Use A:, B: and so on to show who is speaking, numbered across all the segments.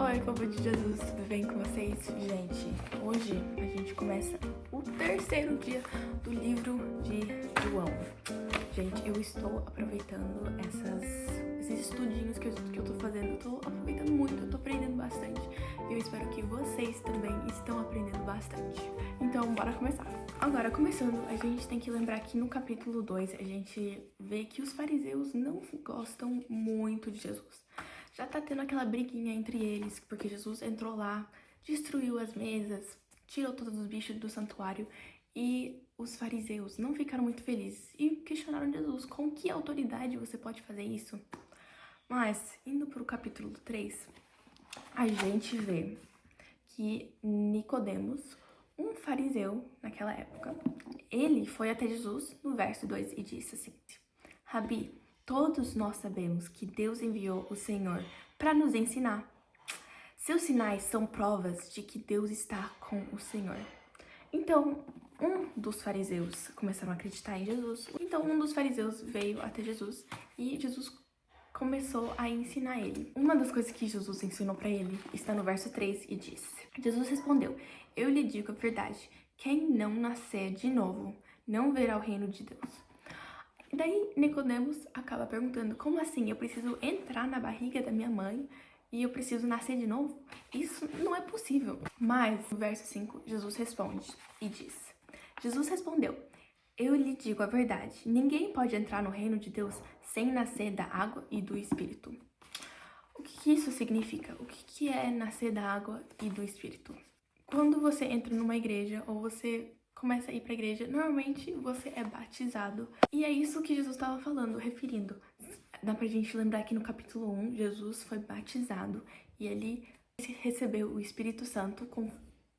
A: Oi, povo de Jesus, tudo bem com vocês? Gente, hoje a gente começa o terceiro dia do livro de João. Gente, eu estou aproveitando esses estudinhos que eu tô fazendo, eu tô aproveitando muito, eu tô aprendendo bastante. E eu espero que vocês também estão aprendendo bastante. Então, bora começar. Agora, começando, a gente tem que lembrar que no capítulo 2, a gente vê que os fariseus não gostam muito de Jesus. Já tá tendo aquela briguinha entre eles, porque Jesus entrou lá, destruiu as mesas, tirou todos os bichos do santuário e os fariseus não ficaram muito felizes e questionaram Jesus, com que autoridade você pode fazer isso? Mas, indo pro capítulo 3, a gente vê que Nicodemos, um fariseu naquela época, ele foi até Jesus no verso 2 e disse assim: Rabi, todos nós sabemos que Deus enviou o Senhor para nos ensinar. Seus sinais são provas de que Deus está com o Senhor. Então, um dos fariseus começaram a acreditar em Jesus. Então, um dos fariseus veio até Jesus e Jesus começou a ensinar ele. Uma das coisas que Jesus ensinou para ele está no verso 3 e diz: Jesus respondeu: Eu lhe digo a verdade, quem não nascer de novo não verá o reino de Deus. Daí Nicodemos acaba perguntando: como assim? Eu preciso entrar na barriga da minha mãe e eu preciso nascer de novo? Isso não é possível. Mas no verso 5, Jesus responde e diz: Jesus respondeu: Eu lhe digo a verdade, ninguém pode entrar no reino de Deus sem nascer da água e do Espírito. O que isso significa? O que é nascer da água e do Espírito? Quando você entra numa igreja ou você começa a ir para a igreja, normalmente você é batizado. E é isso que Jesus estava falando, referindo. Dá pra gente lembrar que no capítulo 1, Jesus foi batizado e ele recebeu o Espírito Santo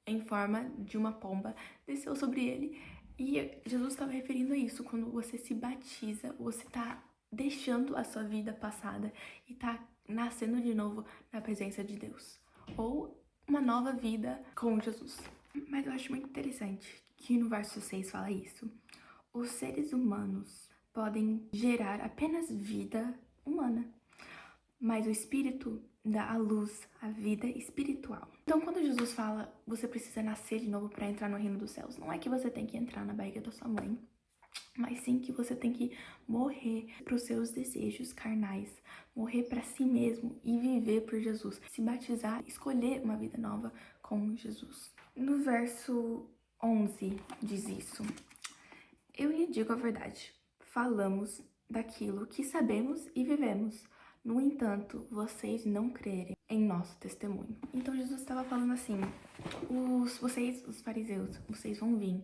A: em forma de uma pomba, desceu sobre ele. E Jesus estava referindo a isso, quando você se batiza, você tá deixando a sua vida passada e tá nascendo de novo na presença de Deus. Ou uma nova vida com Jesus. Mas eu acho muito interessante que no verso 6 fala isso. Os seres humanos podem gerar apenas vida humana, mas o Espírito dá à luz a vida espiritual. Então, quando Jesus fala, você precisa nascer de novo para entrar no reino dos céus, não é que você tem que entrar na barriga da sua mãe, mas sim que você tem que morrer para os seus desejos carnais, morrer para si mesmo e viver por Jesus, se batizar, escolher uma vida nova com Jesus. No verso 11 diz isso: Eu lhe digo a verdade, falamos daquilo que sabemos e vivemos. No entanto, vocês não crerem em nosso testemunho. Então Jesus estava falando assim: os fariseus, vocês vão vir.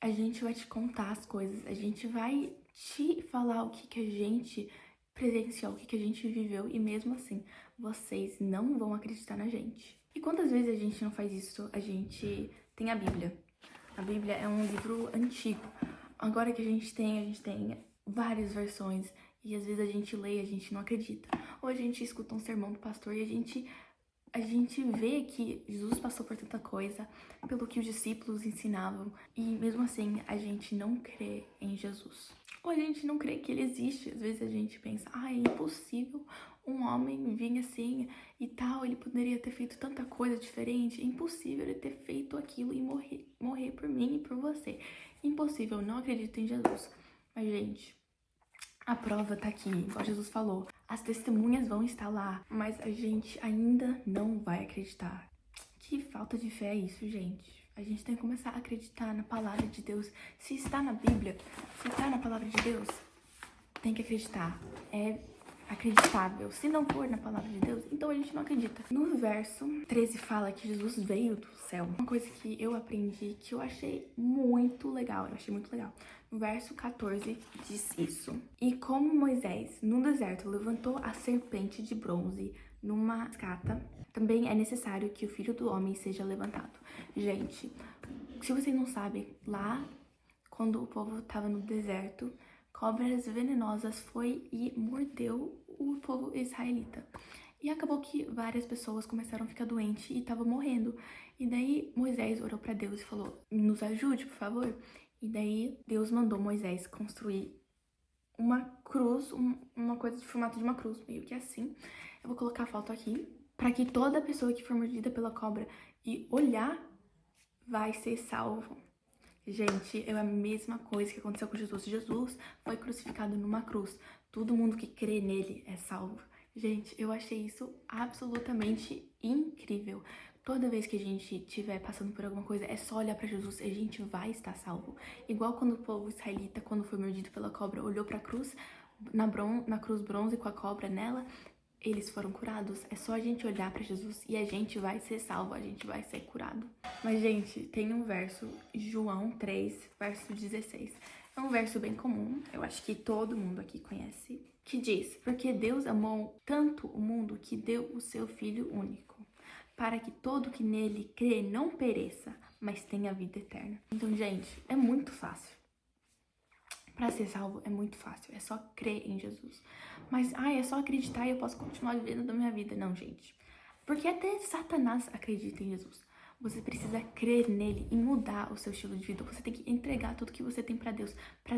A: A gente vai te contar as coisas, a gente vai te falar o que a gente presenciou, o que a gente viveu, e mesmo assim, vocês não vão acreditar na gente. E quantas vezes a gente não faz isso? A gente tem a Bíblia. A Bíblia é um livro antigo. Agora que a gente tem várias versões, e às vezes a gente lê e a gente não acredita. Ou a gente escuta um sermão do pastor e a gente vê que Jesus passou por tanta coisa, pelo que os discípulos ensinavam, e mesmo assim a gente não crê em Jesus. Ou a gente não crê que ele existe. Às vezes a gente pensa: é impossível um homem vir assim e tal, ele poderia ter feito tanta coisa diferente, é impossível ele ter feito aquilo e morrer por mim e por você. Impossível, não acredito em Jesus. Mas, gente, a prova tá aqui, igual Jesus falou. As testemunhas vão estar lá, mas a gente ainda não vai acreditar. Que falta de fé é isso, gente? A gente tem que começar a acreditar na palavra de Deus. Se está na Bíblia, se está na palavra de Deus, tem que acreditar. É acreditável. Se não for na palavra de Deus, então a gente não acredita. No verso 13 fala que Jesus veio do céu. Uma coisa que eu aprendi, que eu achei muito legal. No verso 14 diz isso: E como Moisés, no deserto, levantou a serpente de bronze numa escata, também é necessário que o Filho do Homem seja levantado. Gente, se vocês não sabem, lá, quando o povo estava no deserto, cobras venenosas foi e mordeu o povo israelita. E acabou que várias pessoas começaram a ficar doentes e estavam morrendo. E daí Moisés orou para Deus e falou: nos ajude, por favor. E daí Deus mandou Moisés construir uma cruz, uma coisa de formato de uma cruz, meio que assim. Eu vou colocar a foto aqui para que toda pessoa que for mordida pela cobra e olhar vai ser salvo. Gente, é a mesma coisa que aconteceu com Jesus. Jesus foi crucificado numa cruz. Todo mundo que crê nele é salvo. Gente, eu achei isso absolutamente incrível. Toda vez que a gente estiver passando por alguma coisa, é só olhar para Jesus e a gente vai estar salvo. Igual quando o povo israelita, quando foi mordido pela cobra, olhou para a cruz, na cruz bronze com a cobra nela, eles foram curados. É só a gente olhar para Jesus e a gente vai ser salvo, a gente vai ser curado. Mas, gente, tem um verso, João 3, verso 16. É um verso bem comum, eu acho que todo mundo aqui conhece, que diz: porque Deus amou tanto o mundo que deu o seu Filho único, para que todo que nele crê não pereça, mas tenha vida eterna. Então, gente, é muito fácil. Para ser salvo é muito fácil, é só crer em Jesus. Mas, é só acreditar e eu posso continuar vivendo da minha vida. Não, gente. Porque até Satanás acredita em Jesus. Você precisa crer nele e mudar o seu estilo de vida. Você tem que entregar tudo que você tem para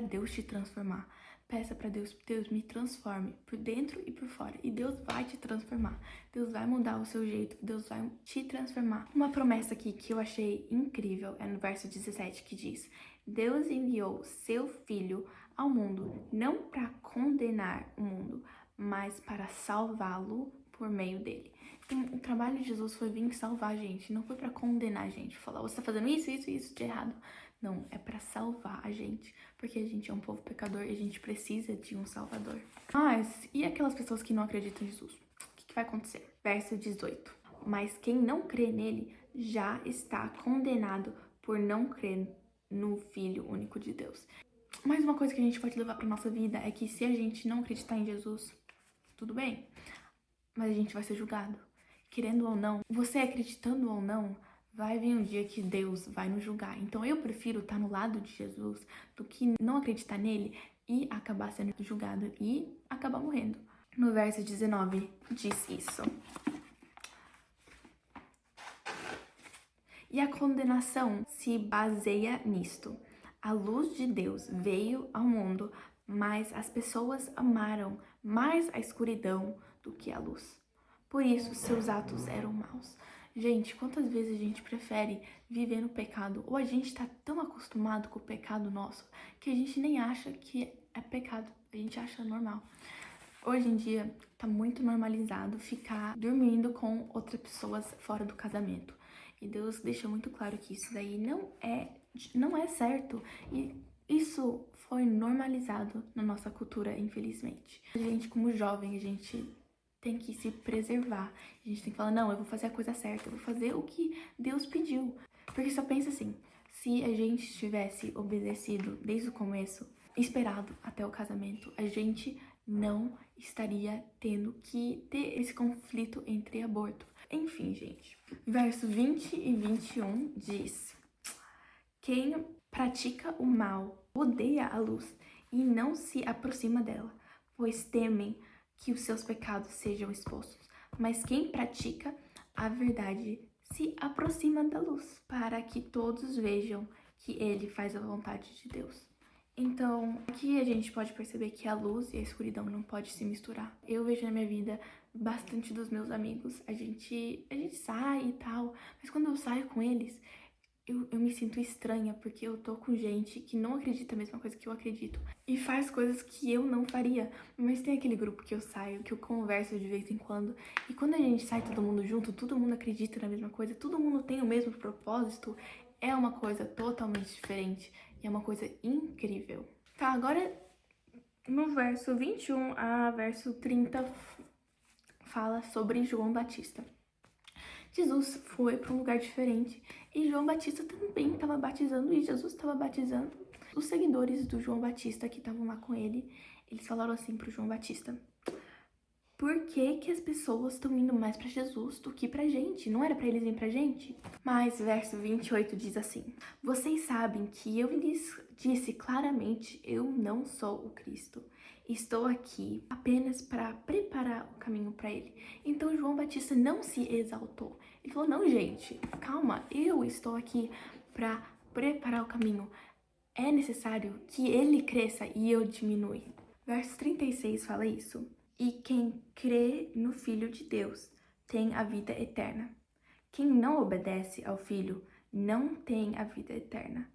A: Deus te transformar. Peça para Deus, Deus me transforme por dentro e por fora. E Deus vai te transformar. Deus vai mudar o seu jeito. Deus vai te transformar. Uma promessa aqui que eu achei incrível é no verso 17 que diz: Deus enviou seu Filho ao mundo não para condenar o mundo, mas para salvá-lo por meio dele. Então, o trabalho de Jesus foi vir salvar a gente, não foi para condenar a gente, falar, você tá fazendo isso de errado. Não, é para salvar a gente, porque a gente é um povo pecador e a gente precisa de um salvador. Mas, e aquelas pessoas que não acreditam em Jesus? O que vai acontecer? Verso 18. Mas quem não crê nele já está condenado por não crer no Filho único de Deus. Mais uma coisa que a gente pode levar para nossa vida é que se a gente não acreditar em Jesus, tudo bem, mas a gente vai ser julgado. Querendo ou não, você acreditando ou não, vai vir um dia que Deus vai nos julgar. Então eu prefiro estar no lado de Jesus do que não acreditar nele e acabar sendo julgado e acabar morrendo. No verso 19 diz isso: e a condenação se baseia nisto. A luz de Deus veio ao mundo, mas as pessoas amaram mais a escuridão do que a luz. Por isso, seus atos eram maus. Gente, quantas vezes a gente prefere viver no pecado? Ou a gente tá tão acostumado com o pecado nosso que a gente nem acha que é pecado. A gente acha normal. Hoje em dia, tá muito normalizado ficar dormindo com outras pessoas fora do casamento. E Deus deixa muito claro que isso daí não é certo. E isso foi normalizado na nossa cultura, infelizmente. A gente, como jovem, a gente tem que se preservar. A gente tem que falar, não, eu vou fazer a coisa certa, eu vou fazer o que Deus pediu. Porque só pensa assim, se a gente tivesse obedecido desde o começo, esperado até o casamento, a gente não estaria tendo que ter esse conflito entre aborto. Enfim, gente. Verso 20 e 21 diz: quem pratica o mal odeia a luz e não se aproxima dela, pois temem que os seus pecados sejam expostos. Mas quem pratica a verdade se aproxima da luz, para que todos vejam que ele faz a vontade de Deus. Então, aqui a gente pode perceber que a luz e a escuridão não podem se misturar. Eu vejo na minha vida bastante dos meus amigos, a gente sai e tal, mas quando eu saio com eles, eu me sinto estranha, porque eu tô com gente que não acredita a mesma coisa que eu acredito e faz coisas que eu não faria. Mas tem aquele grupo que eu saio, que eu converso de vez em quando, e quando a gente sai todo mundo junto, todo mundo acredita na mesma coisa, todo mundo tem o mesmo propósito, é uma coisa totalmente diferente e é uma coisa incrível. Tá, agora no verso 21 a verso 30 fala sobre João Batista. Jesus foi para um lugar diferente e João Batista também estava batizando e Jesus estava batizando. Os seguidores do João Batista que estavam lá com ele, eles falaram assim para o João Batista: por que as pessoas estão indo mais para Jesus do que pra gente? Não era para eles virem pra gente? Mas verso 28 diz assim: vocês sabem que eu lhes disse claramente, eu não sou o Cristo. Estou aqui apenas para preparar o caminho para ele. Então João Batista não se exaltou. Ele falou: não, gente, calma, eu estou aqui para preparar o caminho. É necessário que ele cresça e eu diminua. Verso 36 fala isso: e quem crê no Filho de Deus tem a vida eterna. Quem não obedece ao Filho não tem a vida eterna,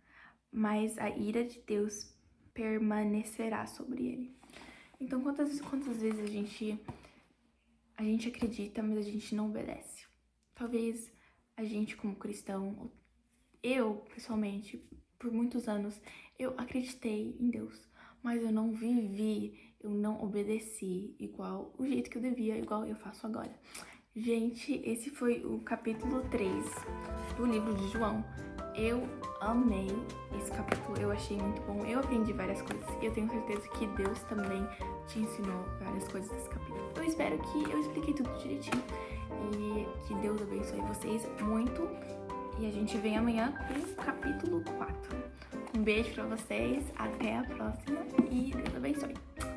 A: mas a ira de Deus permanecerá sobre ele. Então, quantas vezes a gente acredita, mas a gente não obedece? Talvez a gente, como cristão, eu, pessoalmente, por muitos anos, eu acreditei em Deus, mas eu não vivi, eu não obedeci igual o jeito que eu devia, igual eu faço agora. Gente, esse foi o capítulo 3 do livro de João. Eu amei esse capítulo, eu achei muito bom, eu aprendi várias coisas e eu tenho certeza que Deus também te ensinou várias coisas desse capítulo. Eu espero que eu expliquei tudo direitinho e que Deus abençoe vocês muito e a gente vem amanhã com o capítulo 4. Um beijo pra vocês, até a próxima e Deus abençoe.